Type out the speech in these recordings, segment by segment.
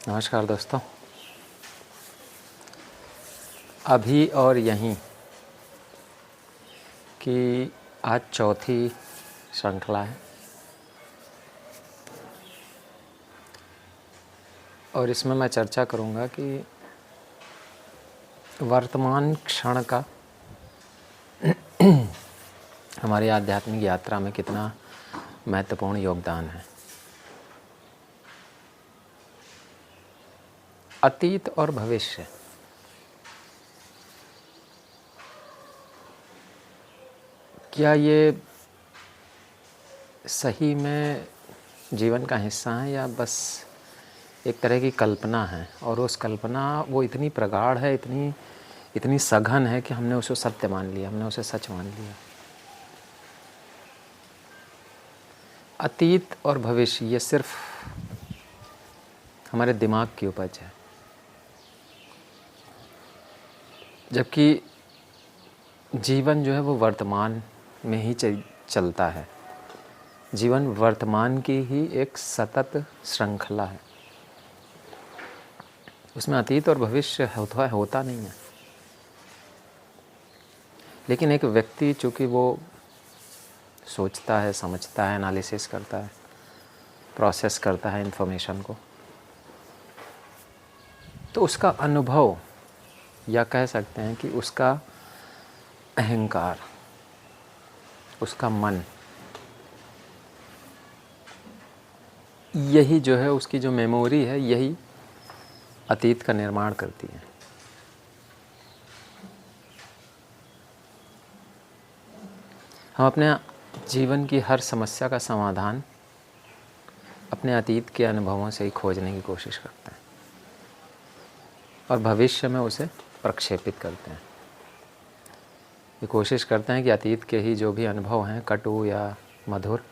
नमस्कार दोस्तों। अभी और यहीं की आज चौथी श्रृंखला है और इसमें मैं चर्चा करूंगा कि वर्तमान क्षण का हमारी आध्यात्मिक यात्रा में कितना महत्वपूर्ण योगदान है। अतीत और भविष्य क्या ये सही में जीवन का हिस्सा है या बस एक तरह की कल्पना है, और उस कल्पना वो इतनी प्रगाढ़ है, इतनी सघन है कि हमने उसे सत्य मान लिया, हमने उसे सच मान लिया। अतीत और भविष्य ये सिर्फ हमारे दिमाग की उपज है, जबकि जीवन जो है वो वर्तमान में ही चलता है। जीवन वर्तमान की ही एक सतत श्रृंखला है, उसमें अतीत और भविष्य होता नहीं है। लेकिन एक व्यक्ति चूँकि वो सोचता है, समझता है, एनालिसिस करता है, प्रोसेस करता है इन्फॉर्मेशन को, तो उसका अनुभव या कह सकते हैं कि उसका अहंकार, उसका मन, यही जो है उसकी जो मेमोरी है, यही अतीत का निर्माण करती है। हम अपने जीवन की हर समस्या का समाधान अपने अतीत के अनुभवों से ही खोजने की कोशिश करते हैं और भविष्य में उसे प्रक्षेपित करते हैं। ये कोशिश करते हैं कि अतीत के ही जो भी अनुभव हैं, कटु या मधुर,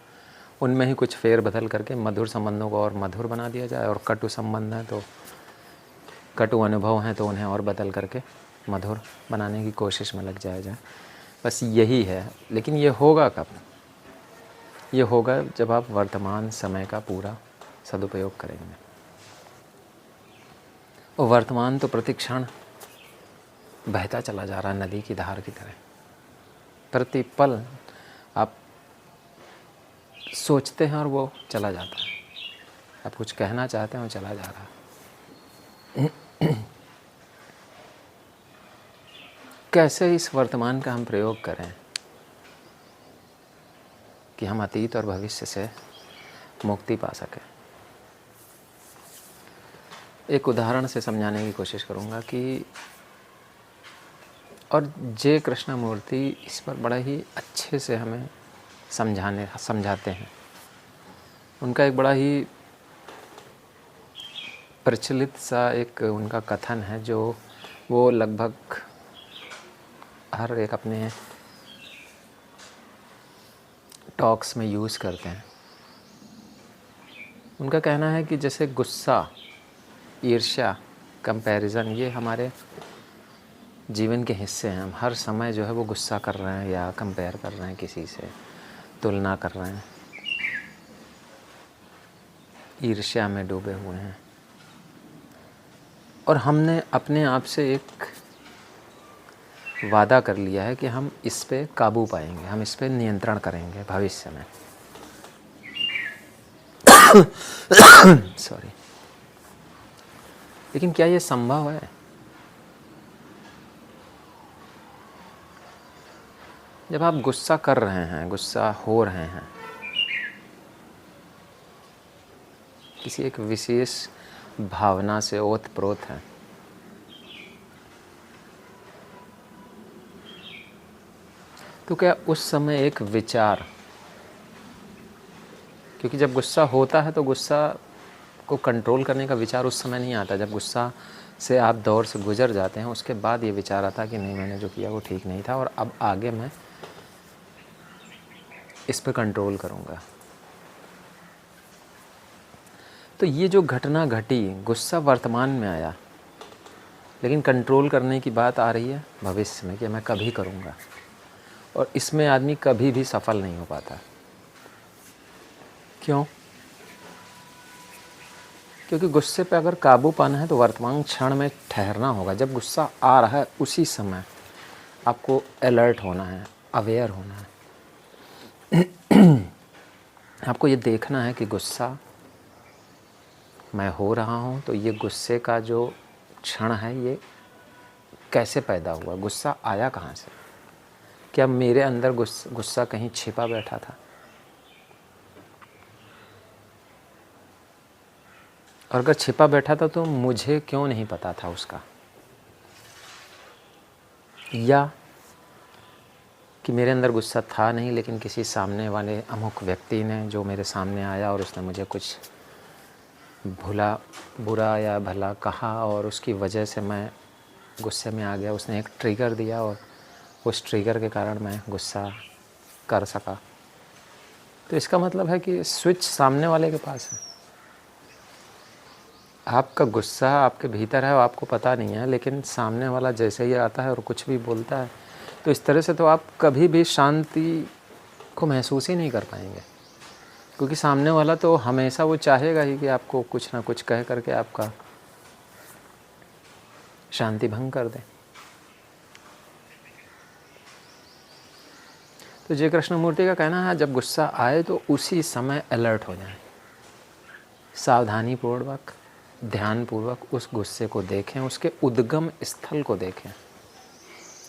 उनमें ही कुछ फेर बदल करके मधुर संबंधों को और मधुर बना दिया जाए, और कटु संबंध हैं तो कटु अनुभव हैं तो उन्हें और बदल करके मधुर बनाने की कोशिश में लग जाए। बस यही है। लेकिन ये होगा कब? ये होगा जब आप वर्तमान समय का पूरा सदुपयोग करेंगे। और वर्तमान तो प्रतिक्षण बहता चला जा रहा है, नदी की धार की तरह। प्रतिपल आप सोचते हैं और वो चला जाता है, आप कुछ कहना चाहते हैं वो चला जा रहा है। कैसे इस वर्तमान का हम प्रयोग करें कि हम अतीत और भविष्य से मुक्ति पा सकें। एक उदाहरण से समझाने की कोशिश करूंगा कि, और जे कृष्णमूर्ति इस पर बड़ा ही अच्छे से हमें समझाते हैं। उनका एक बड़ा ही प्रचलित सा एक उनका कथन है जो वो लगभग हर एक अपने टॉक्स में यूज़ करते हैं। उनका कहना है कि जैसे गुस्सा, ईर्ष्या, कंपैरिजन, ये हमारे जीवन के हिस्से हैं। हम हर समय जो है वो गुस्सा कर रहे हैं या कंपेयर कर रहे हैं, किसी से तुलना कर रहे हैं, ईर्ष्या में डूबे हुए हैं। और हमने अपने आप से एक वादा कर लिया है कि हम इस पे काबू पाएंगे, हम इस पे नियंत्रण करेंगे भविष्य में। सॉरी। लेकिन क्या ये संभव है? जब आप गुस्सा कर रहे हैं, गुस्सा हो रहे हैं, किसी एक विशेष भावना से ओतप्रोत हैं, तो क्या उस समय एक विचार, क्योंकि जब गुस्सा होता है तो गुस्सा को कंट्रोल करने का विचार उस समय नहीं आता। जब गुस्सा से आप दौर से गुजर जाते हैं, उसके बाद ये विचार आता कि नहीं, मैंने जो किया वो ठीक नहीं था और अब आगे मैं इस पर कंट्रोल करूँगा। तो ये जो घटना घटी, गुस्सा वर्तमान में आया, लेकिन कंट्रोल करने की बात आ रही है भविष्य में कि मैं कभी करूँगा, और इसमें आदमी कभी भी सफल नहीं हो पाता। क्यों? क्योंकि गुस्से पे अगर काबू पाना है तो वर्तमान क्षण में ठहरना होगा। जब गुस्सा आ रहा है उसी समय आपको अलर्ट होना है, अवेयर होना है। आपको ये देखना है कि गुस्सा मैं हो रहा हूँ, तो ये गुस्से का जो क्षण है ये कैसे पैदा हुआ, गुस्सा आया कहाँ से? क्या मेरे अंदर गुस्सा कहीं छिपा बैठा था? और अगर छिपा बैठा था तो मुझे क्यों नहीं पता था उसका? या कि मेरे अंदर गुस्सा था नहीं, लेकिन किसी सामने वाले अमुक व्यक्ति ने जो मेरे सामने आया और उसने मुझे कुछ बुरा या भला कहा और उसकी वजह से मैं गुस्से में आ गया। उसने एक ट्रिगर दिया और उस ट्रिगर के कारण मैं गुस्सा कर सका। तो इसका मतलब है कि स्विच सामने वाले के पास है। आपका गुस्सा आपके भीतर है और आपको पता नहीं है, लेकिन सामने वाला जैसे ही आता है और कुछ भी बोलता है तो इस तरह से तो आप कभी भी शांति को महसूस ही नहीं कर पाएंगे, क्योंकि सामने वाला तो हमेशा वो चाहेगा ही कि आपको कुछ ना कुछ कह करके आपका शांति भंग कर दे। तो जय कृष्णमूर्ति का कहना है जब गुस्सा आए तो उसी समय अलर्ट हो जाएं, सावधानीपूर्वक ध्यानपूर्वक उस गुस्से को देखें, उसके उद्गम स्थल को देखें।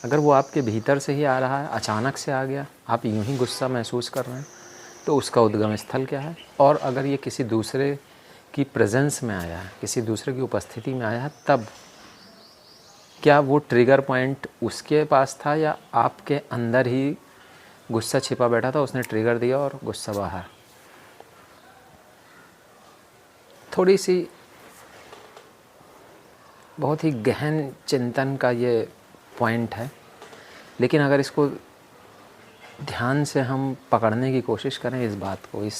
अगर वो आपके भीतर से ही आ रहा है, अचानक से आ गया, आप यूं ही गुस्सा महसूस कर रहे हैं, तो उसका उद्गम स्थल क्या है? और अगर ये किसी दूसरे की प्रेजेंस में आया है, किसी दूसरे की उपस्थिति में आया है, तब क्या वो ट्रिगर पॉइंट उसके पास था या आपके अंदर ही गुस्सा छिपा बैठा था, उसने ट्रिगर दिया और गुस्सा बाहर? थोड़ी सी बहुत ही गहन चिंतन का ये पॉइंट है, लेकिन अगर इसको ध्यान से हम पकड़ने की कोशिश करें इस बात को, इस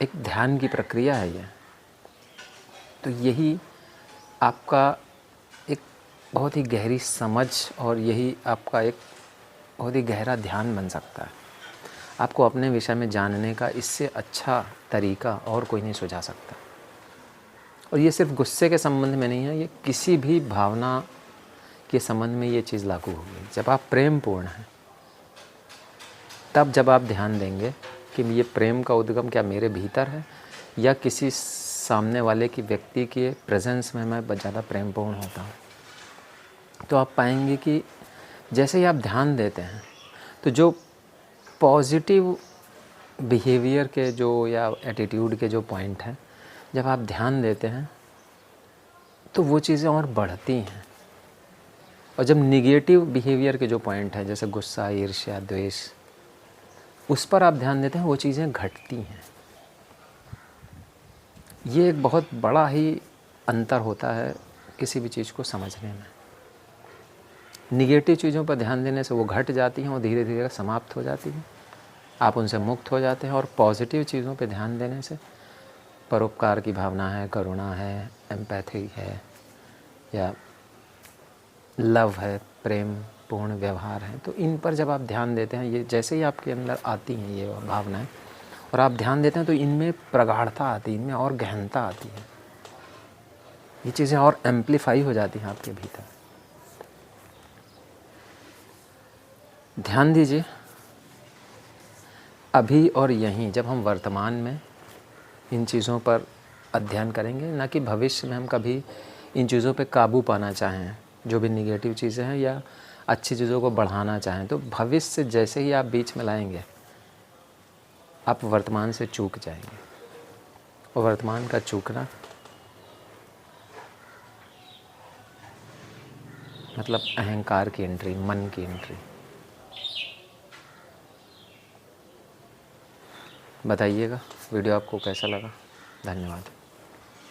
एक ध्यान की प्रक्रिया है ये, तो यही आपका एक बहुत ही गहरी समझ और यही आपका एक बहुत ही गहरा ध्यान बन सकता है। आपको अपने विषय में जानने का इससे अच्छा तरीका और कोई नहीं सुझा सकता। और ये सिर्फ गुस्से के संबंध में नहीं है, ये किसी भी भावना के संबंध में ये चीज़ लागू होगी। जब आप प्रेम पूर्ण हैं, तब जब आप ध्यान देंगे कि ये प्रेम का उद्गम क्या मेरे भीतर है या किसी सामने वाले की व्यक्ति के प्रेजेंस में मैं ज़्यादा प्रेम पूर्ण होता हूँ, तो आप पाएंगे कि जैसे ही आप ध्यान देते हैं तो जो पॉजिटिव बिहेवियर के जो या एटीट्यूड के जो पॉइंट हैं, जब आप ध्यान देते हैं तो वो चीज़ें और बढ़ती हैं। और जब निगेटिव बिहेवियर के जो पॉइंट हैं, जैसे गुस्सा, ईर्ष्या, द्वेष, उस पर आप ध्यान देते हैं, वो चीज़ें घटती हैं। ये एक बहुत बड़ा ही अंतर होता है किसी भी चीज़ को समझने में। निगेटिव चीज़ों पर ध्यान देने से वो घट जाती हैं और धीरे धीरे समाप्त हो जाती हैं, आप उनसे मुक्त हो जाते हैं। और पॉजिटिव चीज़ों पर ध्यान देने से परोपकार की भावना है, करुणा है, एम्पैथी है या लव है, प्रेम पूर्ण व्यवहार है, तो इन पर जब आप ध्यान देते हैं, ये जैसे ही आपके अंदर आती हैं ये भावनाएं और आप ध्यान देते हैं तो इनमें प्रगाढ़ता आती है, इनमें और गहनता आती है, ये चीज़ें और एम्प्लीफाई हो जाती हैं आपके भीतर। ध्यान दीजिए अभी और यहीं, जब हम वर्तमान में इन चीज़ों पर अध्ययन करेंगे, ना कि भविष्य में हम कभी इन चीज़ों पे काबू पाना चाहें, जो भी निगेटिव चीज़ें हैं, या अच्छी चीज़ों को बढ़ाना चाहें, तो भविष्य से जैसे ही आप बीच में लाएंगे आप वर्तमान से चूक जाएंगे। और वर्तमान का चूकना मतलब अहंकार की एंट्री, मन की एंट्री। बताइएगा वीडियो आपको कैसा लगा। धन्यवाद।